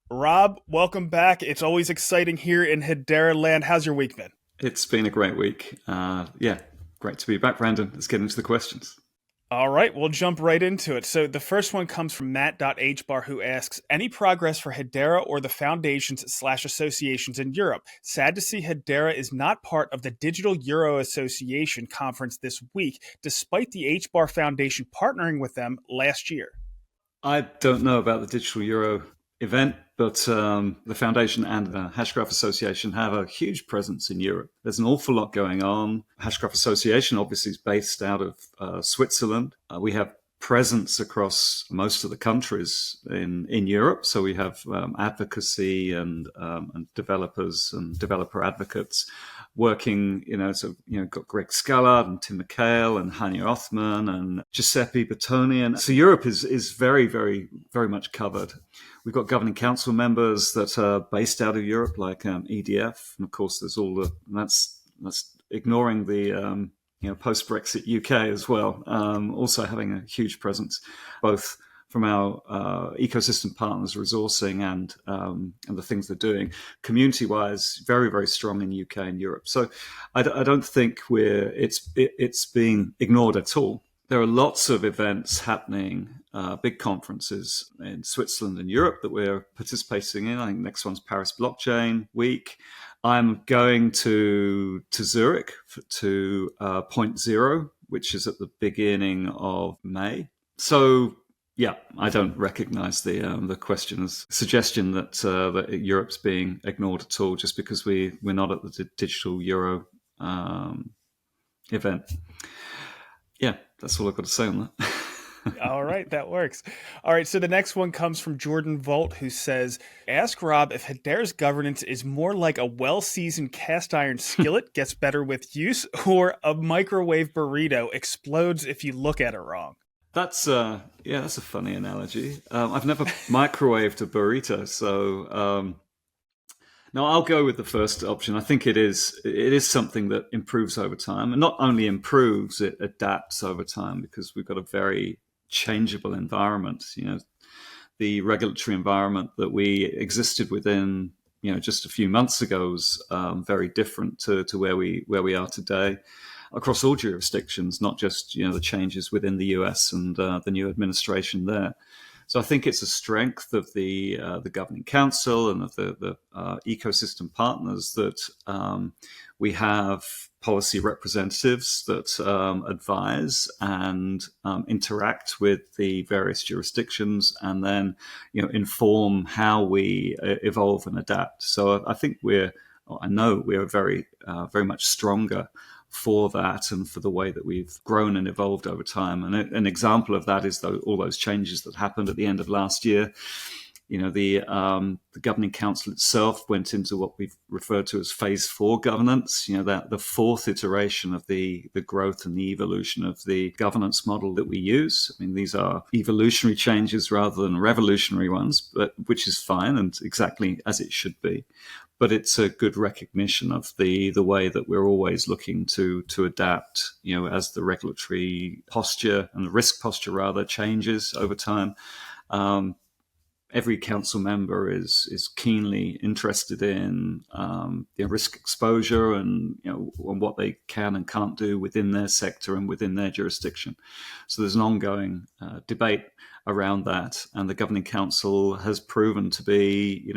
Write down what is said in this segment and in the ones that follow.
Rob, welcome back. It's always exciting here in Hedera land. How's your week been? It's been a great week. Yeah, great to be back, Brandon. Let's get into the questions. All right, we'll jump right into it. So the first one comes from Matt.hbar who asks, any progress for Hedera or the foundations/associations in Europe? Sad to see Hedera is not part of the Digital Euro Association conference this week, despite the HBAR Foundation partnering with them last year. I don't know about the Digital Euro event, but the Foundation and the Hashgraph Association have a huge presence in Europe. There's an awful lot going on. Hashgraph Association obviously is based out of Switzerland. We have presence across most of the countries in Europe. So we have advocacy and developers and developer advocates working, got Greg Scallard and Tim McHale and Hanya Othman and Giuseppe Bertoni. And so Europe is very, very, very much covered. We've got governing council members that are based out of Europe, like EDF. And of course, there's that's ignoring the, post-Brexit UK as well, also having a huge presence, both from our ecosystem partners resourcing and the things they're doing. Community-wise, very, very strong in UK and Europe. So I don't think it's being ignored at all. There are lots of events happening, big conferences in Switzerland and Europe that we're participating in. I think next one's Paris Blockchain Week. I'm going to Zurich to Point Zero, which is at the beginning of May. So, yeah, I don't recognize the question's suggestion that Europe's being ignored at all just because we're not at the Digital Euro event. Yeah, that's all I've got to say on that. All right, that works. All right, so the next one comes from Jordan Volt, who says, ask Rob if Hedera's governance is more like a well-seasoned cast iron skillet gets better with use, or a microwave burrito explodes if you look at it wrong. That's a funny analogy. I've never microwaved a burrito, so no, I'll go with the first option. I think it is something that improves over time, and not only improves, it adapts over time because we've got a very changeable environment. The regulatory environment that we existed within, just a few months ago was very different to where we are today across all jurisdictions, not just the changes within the US and the new administration there. So I think it's a strength of the governing council and of the ecosystem partners that we have policy representatives that advise and interact with the various jurisdictions, and then inform how we evolve and adapt. So I know we're very very much stronger for that and for the way that we've grown and evolved over time. And an example of that is all those changes that happened at the end of last year. The governing council itself went into what we've referred to as phase 4 governance, that the fourth iteration of the growth and the evolution of the governance model that we use. I mean, these are evolutionary changes rather than revolutionary ones, but which is fine and exactly as it should be. But it's a good recognition of the way that we're always looking to adapt, as the regulatory posture and the risk posture rather changes over time. Every council member is keenly interested in risk exposure and on what they can and can't do within their sector and within their jurisdiction. So there's an ongoing debate around that, and the governing council has proven to be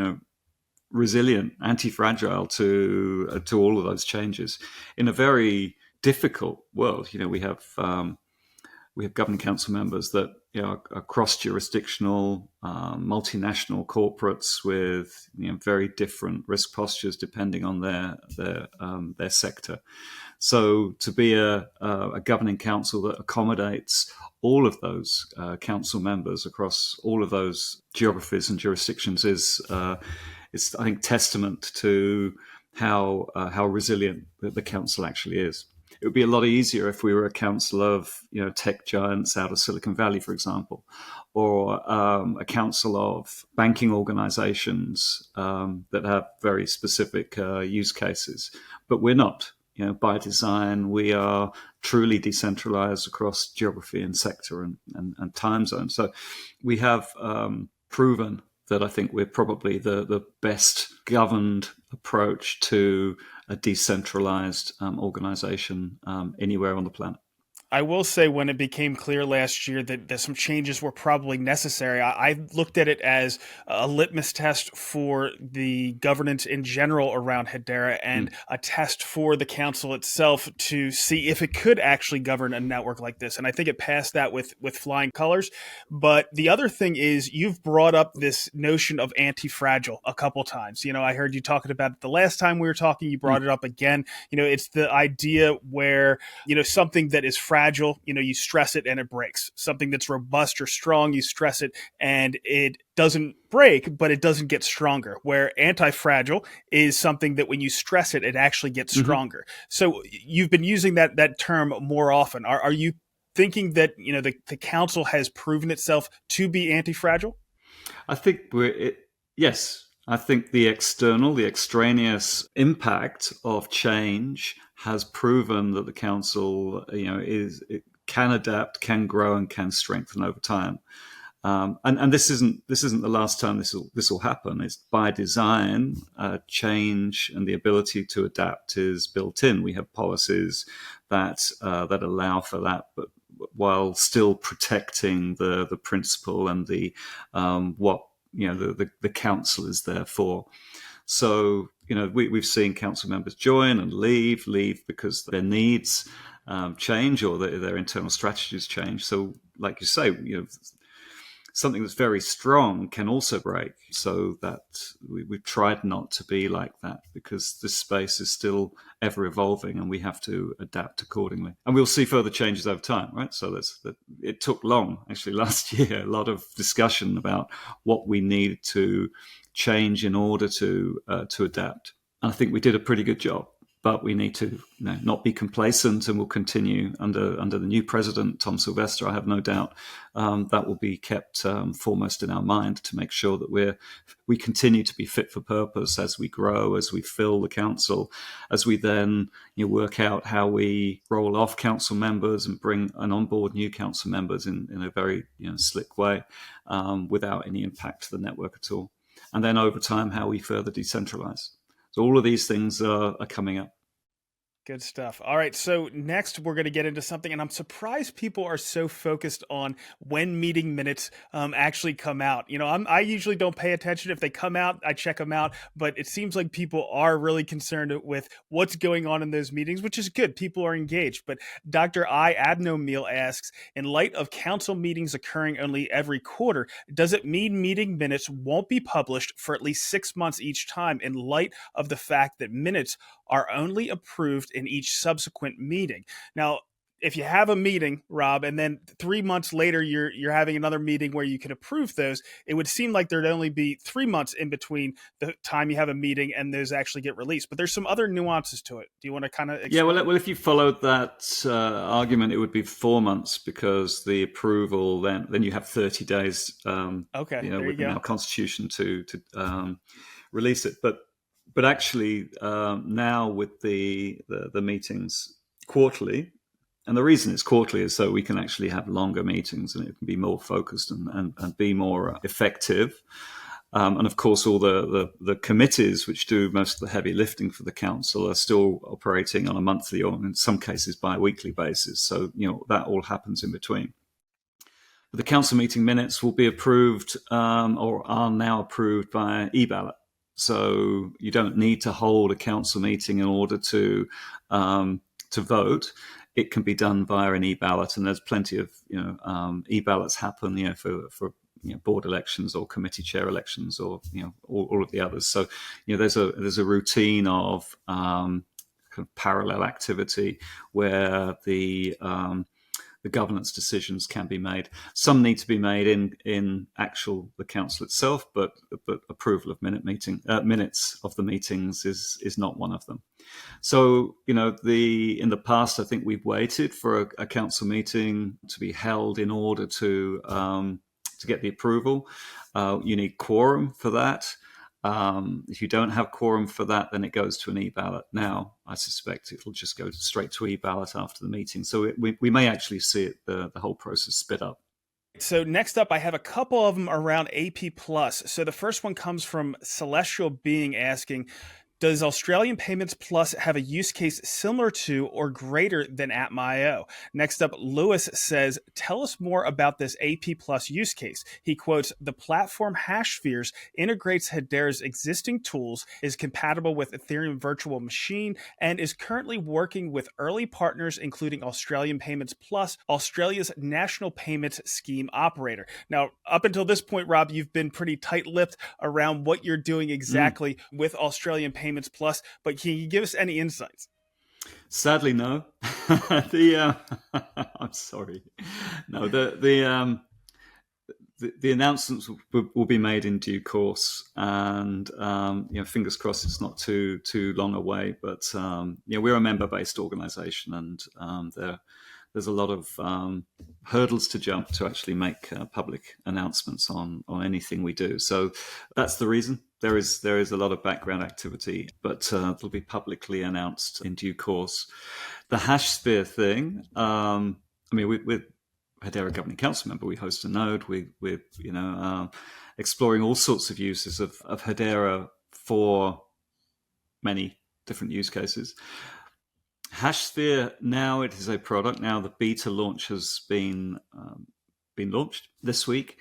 resilient, anti-fragile to all of those changes in a very difficult world. We have governing council members that are cross-jurisdictional, multinational corporates with very different risk postures depending on their sector. So to be a governing council that accommodates all of those council members across all of those geographies and jurisdictions is I think, testament to how resilient the council actually is. It would be a lot easier if we were a council of tech giants out of Silicon Valley, for example, or a council of banking organizations that have very specific use cases. But we're not. By design, we are truly decentralized across geography and sector and time zone. So we have proven that I think we're probably the best governed approach to a decentralized organization anywhere on the planet. I will say when it became clear last year that some changes were probably necessary, I looked at it as a litmus test for the governance in general around Hedera and a test for the council itself to see if it could actually govern a network like this. And I think it passed that with flying colors. But the other thing is you've brought up this notion of anti-fragile a couple times. I heard you talking about it the last time we were talking. You brought it up again. It's the idea where, something that is fragile, you stress it and it breaks. Something that's robust or strong, you stress it and it doesn't break, but it doesn't get stronger. Where anti-fragile is something that when you stress it, it actually gets stronger. So you've been using that term more often. Are you thinking that the council has proven itself to be anti-fragile? I think yes. I think the extraneous impact of change has proven that the council, it can adapt, can grow, and can strengthen over time. And this isn't the last time this will happen. It's by design. Change and the ability to adapt is built in. We have policies that allow for that, but while still protecting the principle and the what the council is there for. So we've seen council members join and leave because their needs change or their internal strategies change. So, like you say, something that's very strong can also break. So that we've tried not to be like that because this space is still ever evolving and we have to adapt accordingly. And we'll see further changes over time, right? So it took long, actually, last year, a lot of discussion about what we needed to change in order to adapt. And I think we did a pretty good job. But we need to not be complacent, and we'll continue under the new president, Tom Sylvester. I have no doubt that will be kept foremost in our mind to make sure that we continue to be fit for purpose as we grow, as we fill the council, as we then work out how we roll off council members and bring and onboard new council members in a very slick way without any impact to the network at all. And then over time, how we further decentralize. So all of these things are coming up. Good stuff. All right. So next we're going to get into something, and I'm surprised people are so focused on when meeting minutes actually come out. I usually don't pay attention. If they come out, I check them out. But it seems like people are really concerned with what's going on in those meetings, which is good. People are engaged. But Dr. I. Abnomil asks, in light of council meetings occurring only every quarter, does it mean meeting minutes won't be published for at least 6 months each time in light of the fact that minutes are only approved in each subsequent meeting? Now, if you have a meeting, Rob, and then 3 months later you're having another meeting where you can approve those, it would seem like there'd only be 3 months in between the time you have a meeting and those actually get released. But there's some other nuances to it. Do you want to kind of explain? Yeah, well, if you followed that argument, it would be 4 months because the approval then you have 30 days. Within our constitution to release it, But actually, now with the meetings quarterly, and the reason it's quarterly is so we can actually have longer meetings and it can be more focused and be more effective. And of course, all the committees which do most of the heavy lifting for the council are still operating on a monthly or in some cases bi-weekly basis. So, that all happens in between. But the council meeting minutes will be approved or are now approved by e-ballot. So you don't need to hold a council meeting in order to vote. It can be done via an e-ballot, and there's plenty of e-ballots happen for board elections or committee chair elections or all of the others. So there's a routine of kind of parallel activity where the governance decisions can be made. Some need to be made in the council itself, but approval of minutes of the meetings is not one of them. So in the past, I think we've waited for a council meeting to be held in order to get the approval. You need quorum for that. If you don't have quorum for that, then it goes to an e-ballot. Now, I suspect it'll just go straight to e-ballot after the meeting. So we may actually see the whole process sped up. So next up, I have a couple of them around AP Plus. So the first one comes from Celestial Being asking, does Australian Payments Plus have a use case similar to or greater than Atma.io? Next up, Lewis says, tell us more about this AP Plus use case. He quotes, the platform HashSphere integrates Hedera's existing tools, is compatible with Ethereum Virtual Machine, and is currently working with early partners, including Australian Payments Plus, Australia's national payments scheme operator. Now, up until this point, Rob, you've been pretty tight-lipped around what you're doing exactly with Australian Payments Plus, but can you give us any insights? Sadly, no. the I'm sorry. No, the announcements will be made in due course, and fingers crossed it's not too long away. But we're a member-based organisation, and there's a lot of hurdles to jump to actually make public announcements on anything we do. So that's the reason. There is a lot of background activity, but it'll be publicly announced in due course. The HashSphere thing, we're Hedera Governing Council member. We host a node. We're exploring all sorts of uses of Hedera for many different use cases. HashSphere, now it is a product. Now the beta launch has been launched this week,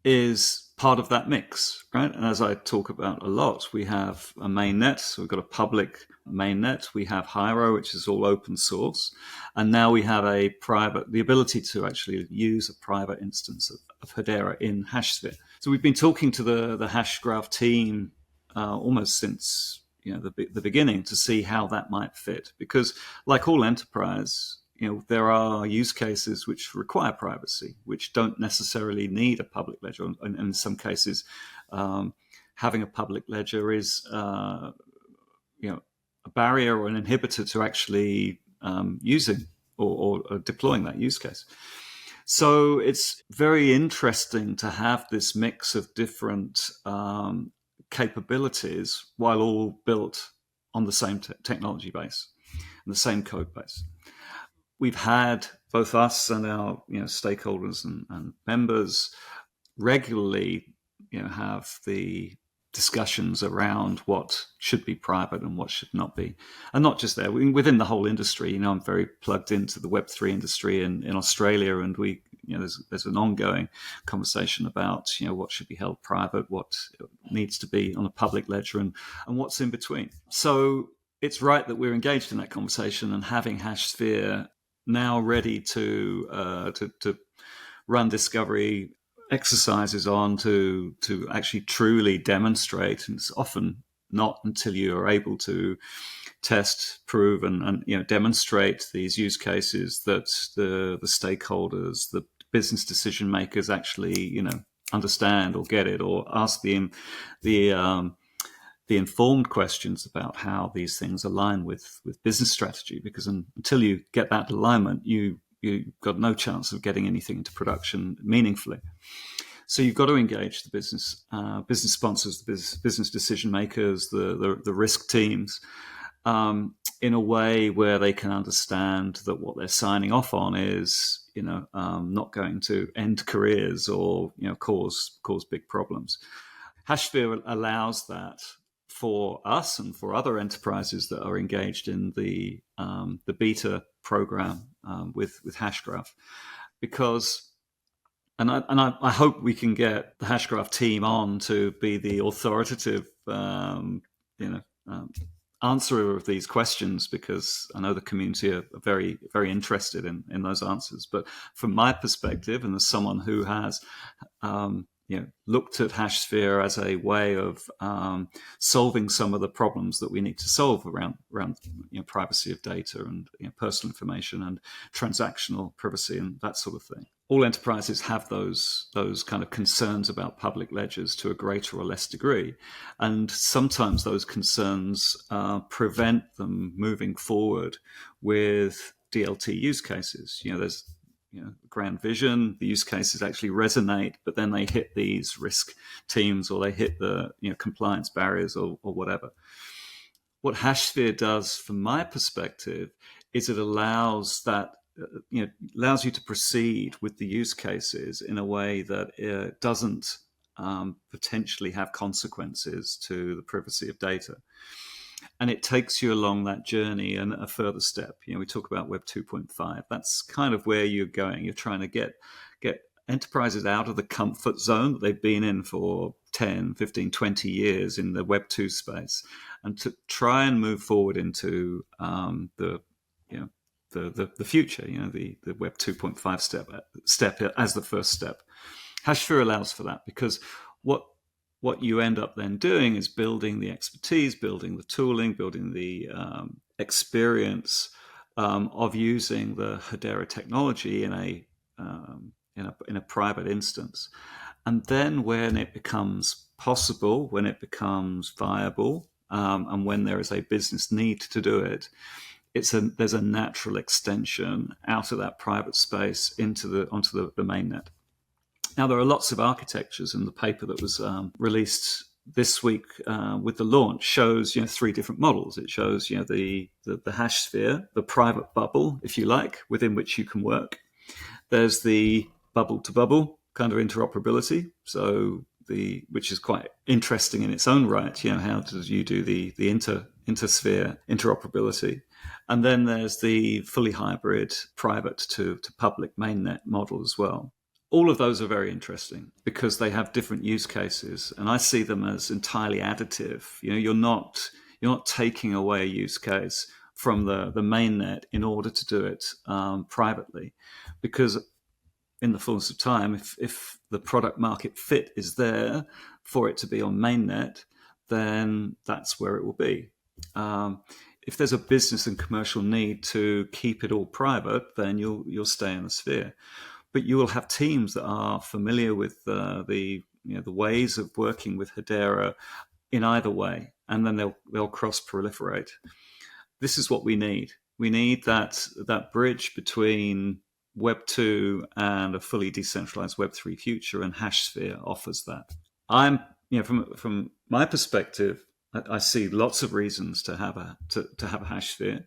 is part of that mix, right? And as I talk about a lot, we have a mainnet. So we've got a public mainnet. We have Hyro, which is all open source. And now we have the ability to actually use a private instance of Hedera in HashSphere. So we've been talking to the Hashgraph team almost since the beginning to see how that might fit. Because like all enterprise, there are use cases which require privacy, which don't necessarily need a public ledger. And in some cases, having a public ledger is, a barrier or an inhibitor to actually using or deploying that use case. So it's very interesting to have this mix of different capabilities while all built on the same technology base and the same code base. We've had both us and our stakeholders and members regularly have the discussions around what should be private and what should not be, and not just there, within the whole industry. I'm very plugged into the Web3 industry in Australia, and we there's an ongoing conversation about what should be held private, what needs to be on a public ledger, and what's in between. So it's right that we're engaged in that conversation, and having HashSphere now ready to run discovery exercises on to actually truly demonstrate. And it's often not until you are able to test, prove, and demonstrate these use cases that the stakeholders, the business decision makers actually understand or get it, or ask the informed questions about how these things align with business strategy. Because until you get that alignment, you've got no chance of getting anything into production meaningfully. So you've got to engage the business sponsors, the business decision makers, the risk teams, in a way where they can understand that what they're signing off on is not going to end careers or cause big problems. HashSphere allows that for us and for other enterprises that are engaged in the beta program with Hashgraph, because I hope we can get the Hashgraph team on to be the authoritative answerer of these questions, because I know the community are very, very interested in those answers. But from my perspective, and as someone who has looked at HashSphere as a way of solving some of the problems that we need to solve around privacy of data and personal information and transactional privacy and that sort of thing. All enterprises have those kind of concerns about public ledgers to a greater or less degree, and sometimes those concerns prevent them moving forward with DLT use cases. There's grand vision, the use cases actually resonate, but then they hit these risk teams, or they hit the compliance barriers, or whatever. What HashSphere does, from my perspective, is it allows that allows you to proceed with the use cases in a way that doesn't potentially have consequences to the privacy of data. And it takes you along that journey and a further step. We talk about Web 2.5. That's kind of where you're going. You're trying to get enterprises out of the comfort zone that they've been in for 10, 15, 20 years in the Web 2 space, and to try and move forward into the future, the Web 2.5 step as the first step. HashSphere allows for that, because what you end up then doing is building the expertise, building the tooling, building the experience of using the Hedera technology in a private instance. And then when it becomes possible, when it becomes viable, and when there is a business need to do it, there's a natural extension out of that private space onto the mainnet. Now, there are lots of architectures, and the paper that was released this week with the launch shows 3 different models. It shows the HashSphere, the private bubble, if you like, within which you can work. There's the bubble-to-bubble kind of interoperability, which is quite interesting in its own right. How do you do the intersphere interoperability? And then there's the fully hybrid private to public mainnet model as well. All of those are very interesting because they have different use cases, and I see them as entirely additive. You're not taking away a use case from the mainnet in order to do it privately, because in the fullness of time, if the product market fit is there for it to be on mainnet, then that's where it will be. If there's a business and commercial need to keep it all private, then you'll stay in the sphere. But you will have teams that are familiar with the ways of working with Hedera in either way, and then they'll cross-proliferate. This is what we need. We need that bridge between Web 2 and a fully decentralized Web 3 future, and HashSphere offers that. From my perspective, I see lots of reasons to have a HashSphere,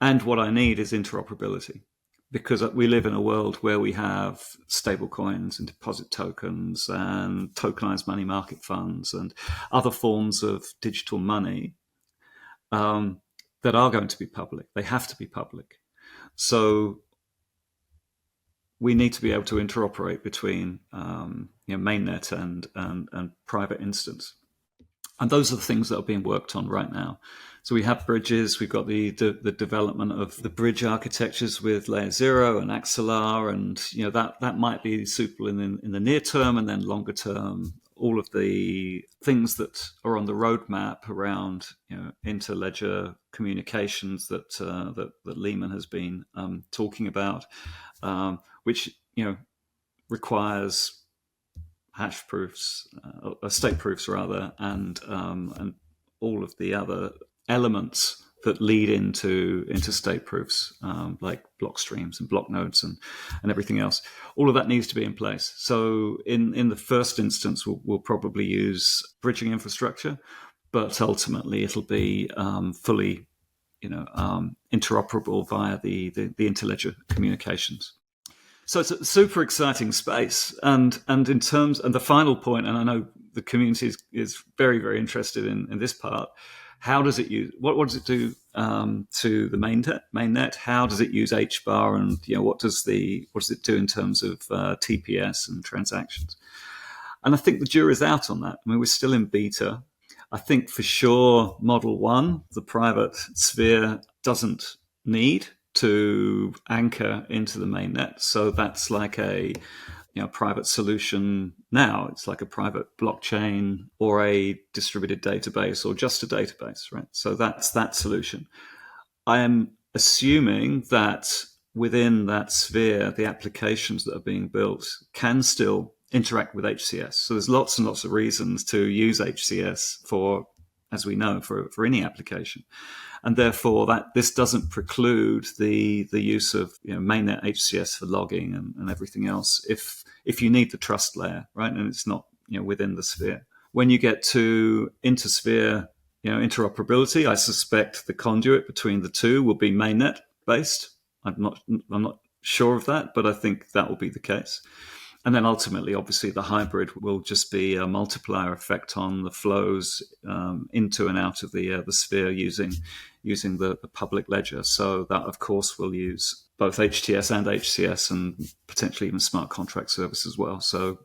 and what I need is interoperability. Because we live in a world where we have stable coins and deposit tokens and tokenized money market funds and other forms of digital money that are going to be public. They have to be public. So we need to be able to interoperate between mainnet and private instance. And those are the things that are being worked on right now. So we have bridges. We've got the development of the bridge architectures with Layer 0 and Axelar, and that might be suitable in the near term, and then longer term, all of the things that are on the roadmap around interledger communications that Lehman has been talking about, which requires hash proofs, state proofs rather, and all of the other elements that lead into state proofs, like block streams and block nodes and everything else. All of that needs to be in place. So in the first instance, we'll probably use bridging infrastructure, but ultimately it'll be fully interoperable via the interledger communications. So it's a super exciting space, and in terms, and the final point, and I know the community is very, very interested in this part. How does it use? What does it do to the mainnet? How does it use HBAR, and what does it do in terms of TPS and transactions? And I think the jury's out on that. I mean, we're still in beta. I think for sure, Model 1, the private sphere, doesn't need to anchor into the mainnet. So that's like a private solution now. It's like a private blockchain or a distributed database or just a database, right? So that's that solution. I am assuming that within that sphere, the applications that are being built can still interact with HCS. So there's lots and lots of reasons to use HCS for, as we know, for any application. And therefore, this doesn't preclude the use of mainnet HCS for logging and everything else if you need the trust layer, right? And it's not within the sphere. When you get to intersphere interoperability, I suspect the conduit between the two will be mainnet based. I'm not sure of that, but I think that will be the case. And then ultimately, obviously, the hybrid will just be a multiplier effect on the flows into and out of the sphere using the public ledger. So that, of course, will use both HTS and HCS and potentially even smart contract service as well. So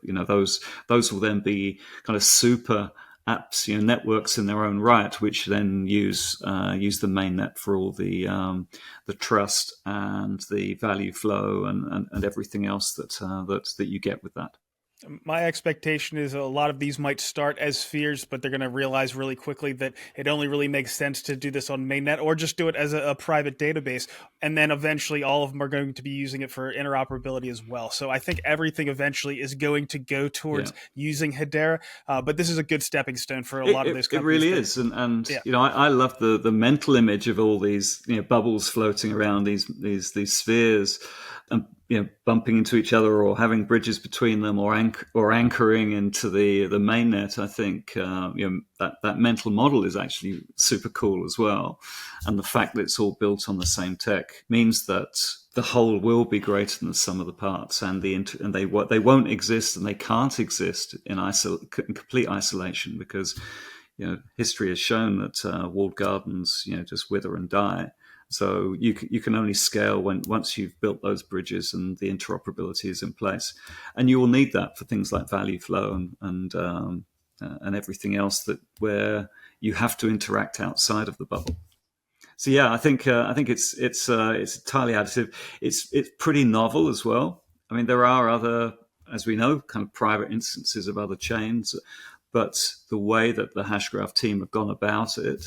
those will then be kind of super apps, networks in their own right, which then use the mainnet for all the trust and the value flow and everything else that you get with that. My expectation is a lot of these might start as spheres, but they're going to realize really quickly that it only really makes sense to do this on mainnet or just do it as a private database. And then eventually all of them are going to be using it for interoperability as well. So I think everything eventually is going to go towards using Hedera. But this is a good stepping stone for a lot of those companies. It really is. And I love the mental image of all these bubbles floating around these spheres and bumping into each other or having bridges between them or anchoring into the mainnet. I think that mental model is actually super cool as well, and the fact that it's all built on the same tech means that the whole will be greater than the sum of the parts, and they won't exist and they can't exist in complete isolation, because history has shown that walled gardens just wither and die. So you can only scale once you've built those bridges and the interoperability is in place, and you will need that for things like value flow and everything else where you have to interact outside of the bubble. So I think it's entirely additive. It's pretty novel as well. I mean, there are other, as we know, kind of private instances of other chains, but the way that the Hashgraph team have gone about it,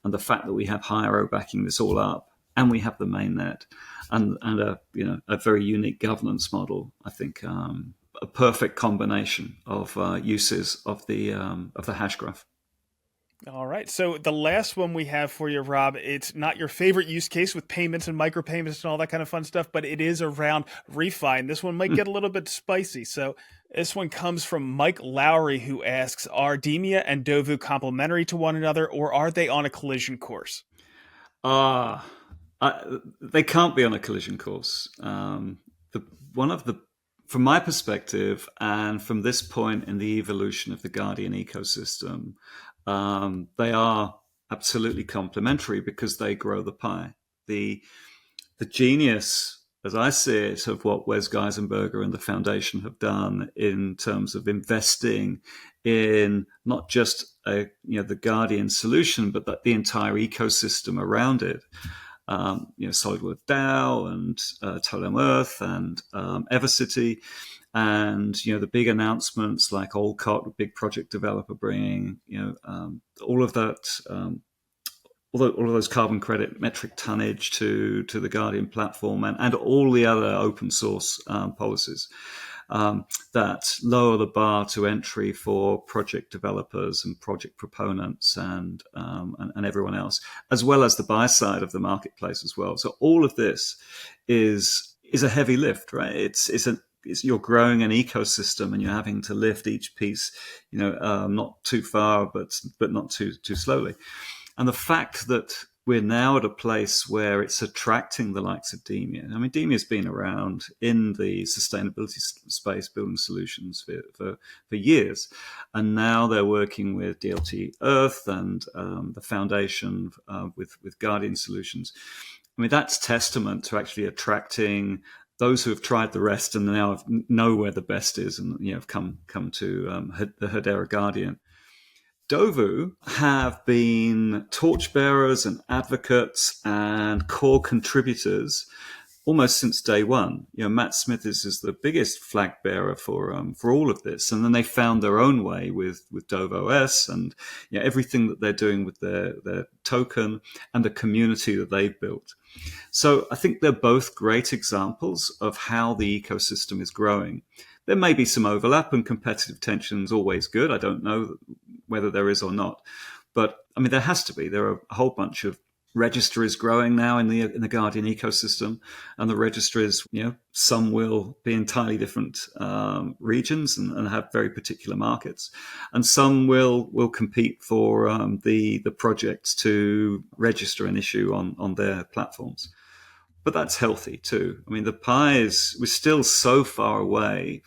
and the fact that we have Hiro backing this all up, and we have the mainnet, and a very unique governance model, I think a perfect combination of uses of the Hashgraph. All right. So the last one we have for you, Rob, it's not your favorite use case with payments and micropayments and all that kind of fun stuff, but it is around Refi. And this one might get a little bit spicy. So this one comes from Mike Lowry, who asks, are Demia and Dovu complementary to one another, or are they on a collision course? They can't be on a collision course. From my perspective, and from this point in the evolution of the Guardian ecosystem, they are absolutely complementary because they grow the pie. The genius, as I see it, of what Wes Geisenberger and the foundation have done in terms of investing in not just the Guardian solution, but the entire ecosystem around it. SolidWorks DAO and Totem Earth and Evercity, and the big announcements like Olcott, a big project developer, bringing all of that, all of those carbon credit metric tonnage to the Guardian platform, and all the other open source policies that lower the bar to entry for project developers and project proponents and everyone else, as well as the buy side of the marketplace as well. So all of this is a heavy lift, right? You're growing an ecosystem and you're having to lift each piece, not too far, but not too slowly. And the fact that we're now at a place where it's attracting the likes of Demia. I mean, Demia's been around in the sustainability space, building solutions for years. And now they're working with DLT Earth and the foundation with Guardian Solutions. I mean, that's testament to actually attracting those who have tried the rest and now know where the best is, and have come to the Hedera Guardian. Dovu have been torchbearers and advocates and core contributors almost since day one. Matt Smith is the biggest flag bearer for all of this, and then they found their own way with Dovu OS and everything that they're doing with their token and the community that they've built. So I think they're both great examples of how the ecosystem is growing. There may be some overlap, and competitive tension is always good. I don't know whether there is or not, but I mean, there has to be. There are a whole bunch of registries growing now in the Guardian ecosystem, and the registries, some will be entirely different regions and have very particular markets, and some will compete for the projects to register an issue on their platforms. but that's healthy too. I mean, we're still so far away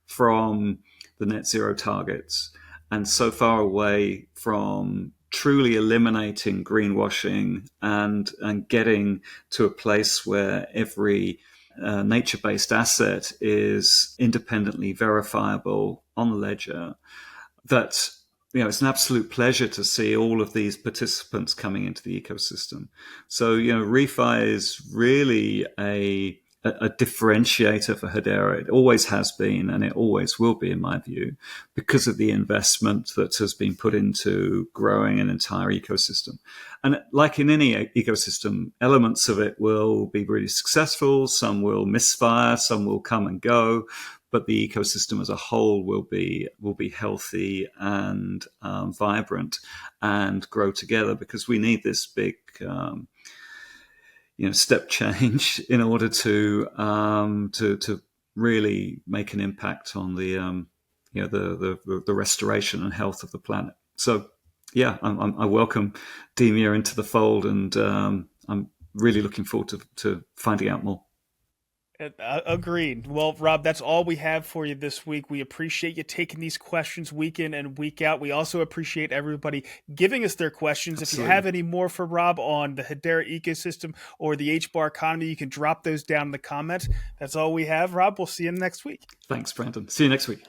from the net zero targets and so far away from truly eliminating greenwashing and getting to a place where every nature-based asset is independently verifiable on the ledger, that it's an absolute pleasure to see all of these participants coming into the ecosystem. So Refi is really a differentiator for Hedera. It always has been, and it always will be, in my view, because of the investment that has been put into growing an entire ecosystem. And like in any ecosystem, elements of it will be really successful, some will misfire, some will come and go, but the ecosystem as a whole will be healthy and vibrant and grow together, because we need this big step change in order to really make an impact on the restoration and health of the planet. So yeah, I welcome DMIR into the fold, and I'm really looking forward to finding out more. Agreed. Well, Rob, that's all we have for you this week. We appreciate you taking these questions week in and week out. We also appreciate everybody giving us their questions. Absolutely. If you have any more for Rob on the Hedera ecosystem or the HBAR economy, you can drop those down in the comments. That's all we have, Rob. We'll see you next week. Thanks, Brandon. See you next week.